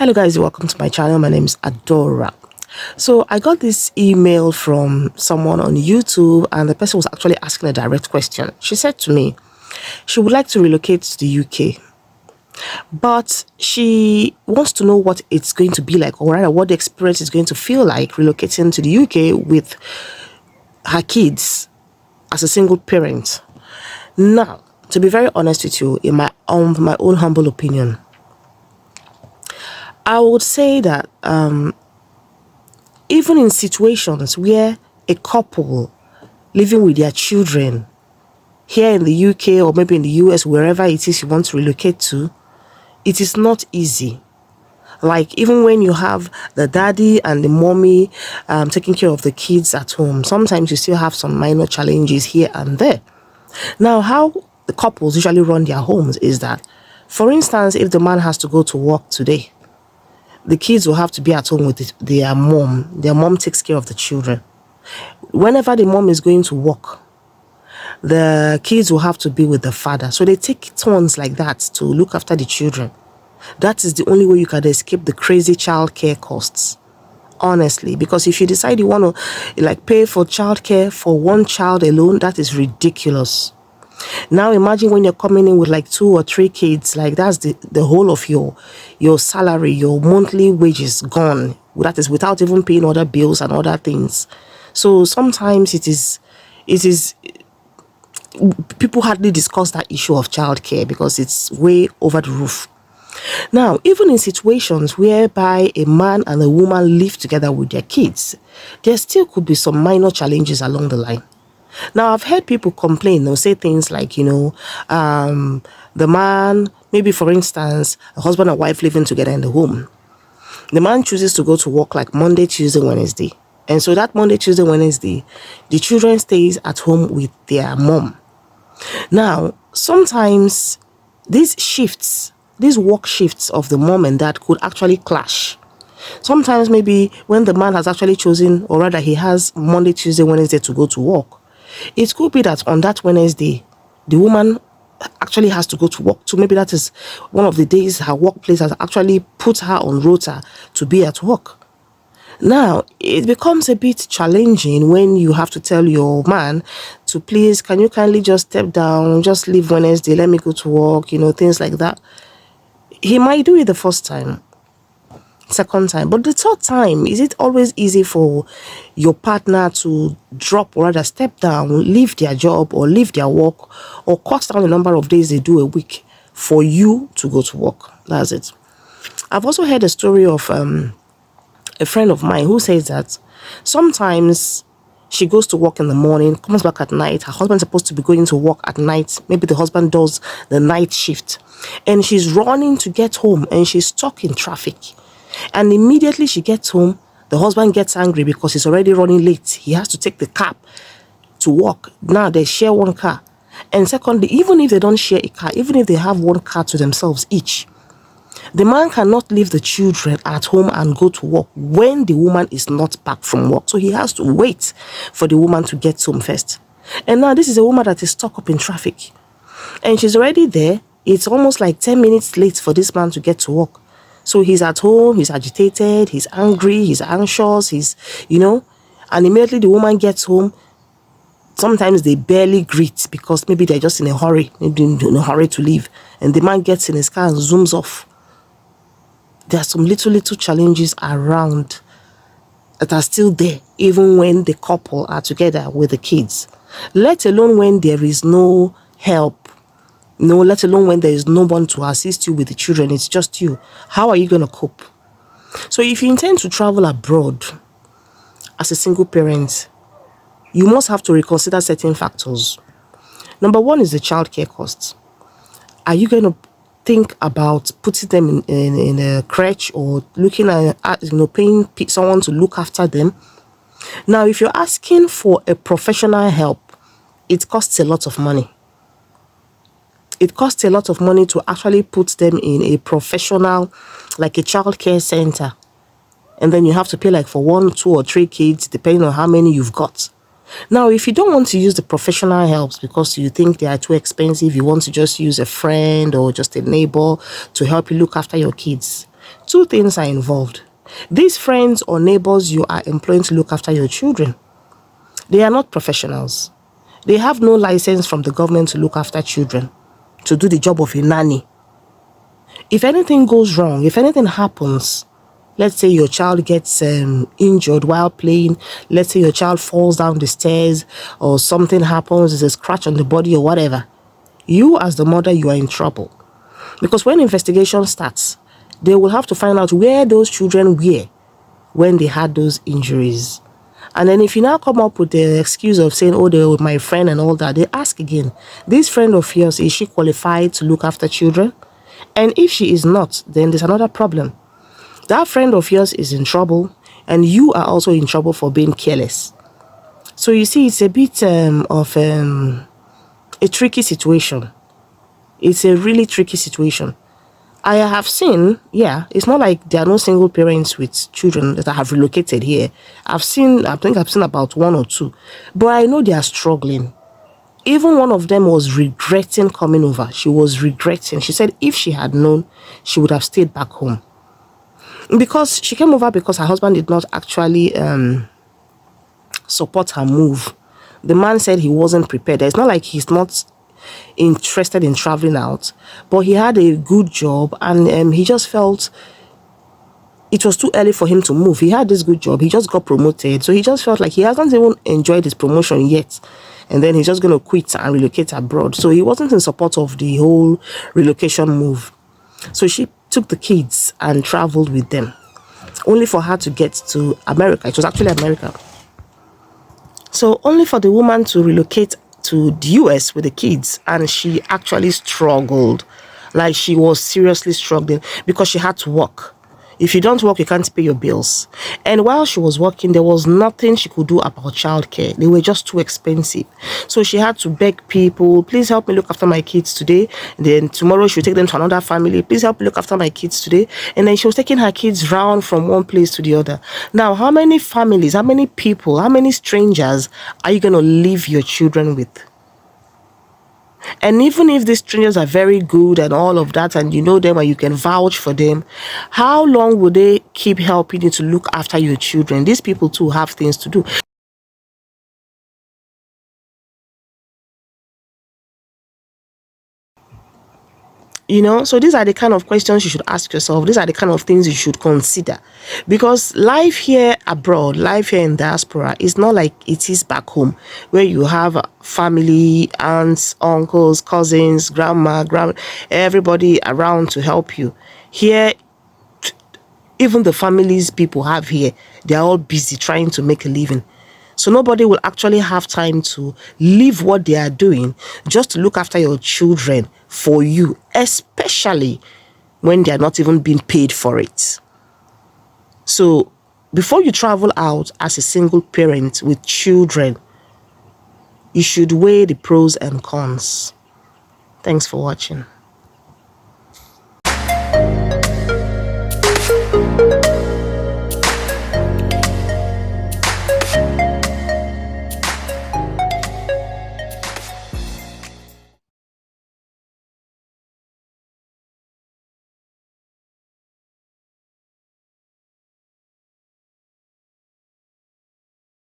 Hello guys, welcome to my channel. My name is Adora. So I got this email from someone on YouTube, and the person was actually asking a direct question. She said to me she would like to relocate to the UK, but she wants to know what it's going to be like, or rather what the experience is going to feel like relocating to the UK with her kids as a single parent. Now, to be very honest with you, in my own humble opinion, I would say that even in situations where a couple living with their children here in the UK or maybe in the US, wherever it is you want to relocate to, it is not easy. Like, even when you have the daddy and the mommy taking care of the kids at home, sometimes you still have some minor challenges here and there. Now, how the couples usually run their homes is that, for instance, if the man has to go to work today, the kids will have to be at home with their mom. Their mom takes care of the children. Whenever the mom is going to work, the kids will have to be with the father. So they take turns like that to look after the children. That is the only way you can escape the crazy childcare costs, honestly. Because if you decide you want to pay for childcare for one child alone, that is ridiculous. Now imagine when you're coming in with 2 or 3 kids, that's the whole of your salary, your monthly wages gone. That is without even paying other bills and other things. So sometimes it is people hardly discuss that issue of childcare because it's way over the roof. Now, even in situations whereby a man and a woman live together with their kids, there still could be some minor challenges along the line. Now, I've heard people complain or say things like, the man, maybe for instance, a husband and wife living together in the home. The man chooses to go to work Monday, Tuesday, Wednesday. And so that Monday, Tuesday, Wednesday, the children stays at home with their mom. Now, sometimes these work shifts of the mom and dad could actually clash. Sometimes maybe when the man has actually chosen, or rather he has Monday, Tuesday, Wednesday to go to work, it could be that on that Wednesday, the woman actually has to go to work too. Maybe that is one of the days her workplace has actually put her on rota to be at work. Now, it becomes a bit challenging when you have to tell your man to, please, can you kindly just step down, just leave Wednesday, let me go to work, things like that. He might do it the first time, second time, but the third time, is it always easy for your partner to drop or rather step down, leave their job or leave their work, or cut down the number of days they do a week for you to go to work? That's it. I've also heard a story of a friend of mine who says that sometimes she goes to work in the morning, comes back at night. Her husband's supposed to be going to work at night. Maybe the husband does the night shift, and she's running to get home and she's stuck in traffic. And immediately she gets home, the husband gets angry because he's already running late. He has to take the cab to work. Now they share one car. And secondly, even if they don't share a car, even if they have one car to themselves each, the man cannot leave the children at home and go to work when the woman is not back from work. So he has to wait for the woman to get home first. And now this is a woman that is stuck up in traffic. And she's already there. It's almost 10 minutes late for this man to get to work. So he's at home, he's agitated, he's angry, he's anxious, and immediately the woman gets home. Sometimes they barely greet because maybe they're just in a hurry, maybe in a hurry to leave. And the man gets in his car and zooms off. There are some little challenges around that are still there, even when the couple are together with the kids. Let alone when there is no help. No, let alone when there is no one to assist you with the children, it's just you. How are you going to cope? So if you intend to travel abroad as a single parent, you must have to reconsider certain factors. Number one is the childcare costs. Are you going to think about putting them in a crèche or looking at paying someone to look after them? Now, if you're asking for a professional help, it costs a lot of money. It costs a lot of money to actually put them in a professional, like a childcare center. And then you have to pay for 1, 2, or 3 kids, depending on how many you've got. Now, if you don't want to use the professional helps because you think they are too expensive, you want to just use a friend or just a neighbor to help you look after your kids, Two things are involved. These friends or neighbors you are employing to look after your children, they are not professionals. They have no license from the government to look after children, to do the job of a nanny. If anything goes wrong, if anything happens, let's say your child gets injured while playing, let's say your child falls down the stairs or something happens, there's a scratch on the body or whatever, you as the mother, you are in trouble. Because when investigation starts, they will have to find out where those children were when they had those injuries. And then if you now come up with the excuse of saying, oh, they were my friend and all that, they ask again, this friend of yours, is she qualified to look after children? And if she is not, then there's another problem. That friend of yours is in trouble, and you are also in trouble for being careless. So you see, it's a bit of a tricky situation. It's a really tricky situation. I have seen, it's not like there are no single parents with children that have relocated here. I think I've seen about one or two, but I know they are struggling. Even one of them was regretting coming over. She was regretting. She said if she had known, she would have stayed back home. Because she came over because her husband did not actually support her move. The man said he wasn't prepared. It's not like he's not interested in traveling out, but he had a good job, and he just felt it was too early for him to move. He had this good job, he just got promoted, so he just felt like he hasn't even enjoyed his promotion yet, and then he's just going to quit and relocate abroad. So he wasn't in support of the whole relocation move. So she took the kids and traveled with them, only for her to get to America. It was actually America. So only for the woman to relocate to the US with the kids, and she actually struggled. Like, she was seriously struggling because she had to work. If you don't work, you can't pay your bills. And while she was working, there was nothing she could do about childcare. They were just too expensive. So she had to beg people, please help me look after my kids today. And then tomorrow she would take them to another family. Please help me look after my kids today. And then she was taking her kids round from one place to the other. Now, how many families, how many people, how many strangers are you going to leave your children with? And even if these strangers are very good and all of that, and you know them and you can vouch for them, how long will they keep helping you to look after your children? These people too have things to do. You know, so these are the kind of questions you should ask yourself. These are the kind of things you should consider. Because life here abroad, life here in diaspora is not like it is back home, where you have family, aunts, uncles, cousins, grandma, everybody around to help you. Here, even the families people have here, they're all busy trying to make a living. So nobody will actually have time to leave what they are doing just to look after your children for you, especially when they are not even being paid for it. So before you travel out as a single parent with children, you should weigh the pros and cons. Thanks for watching.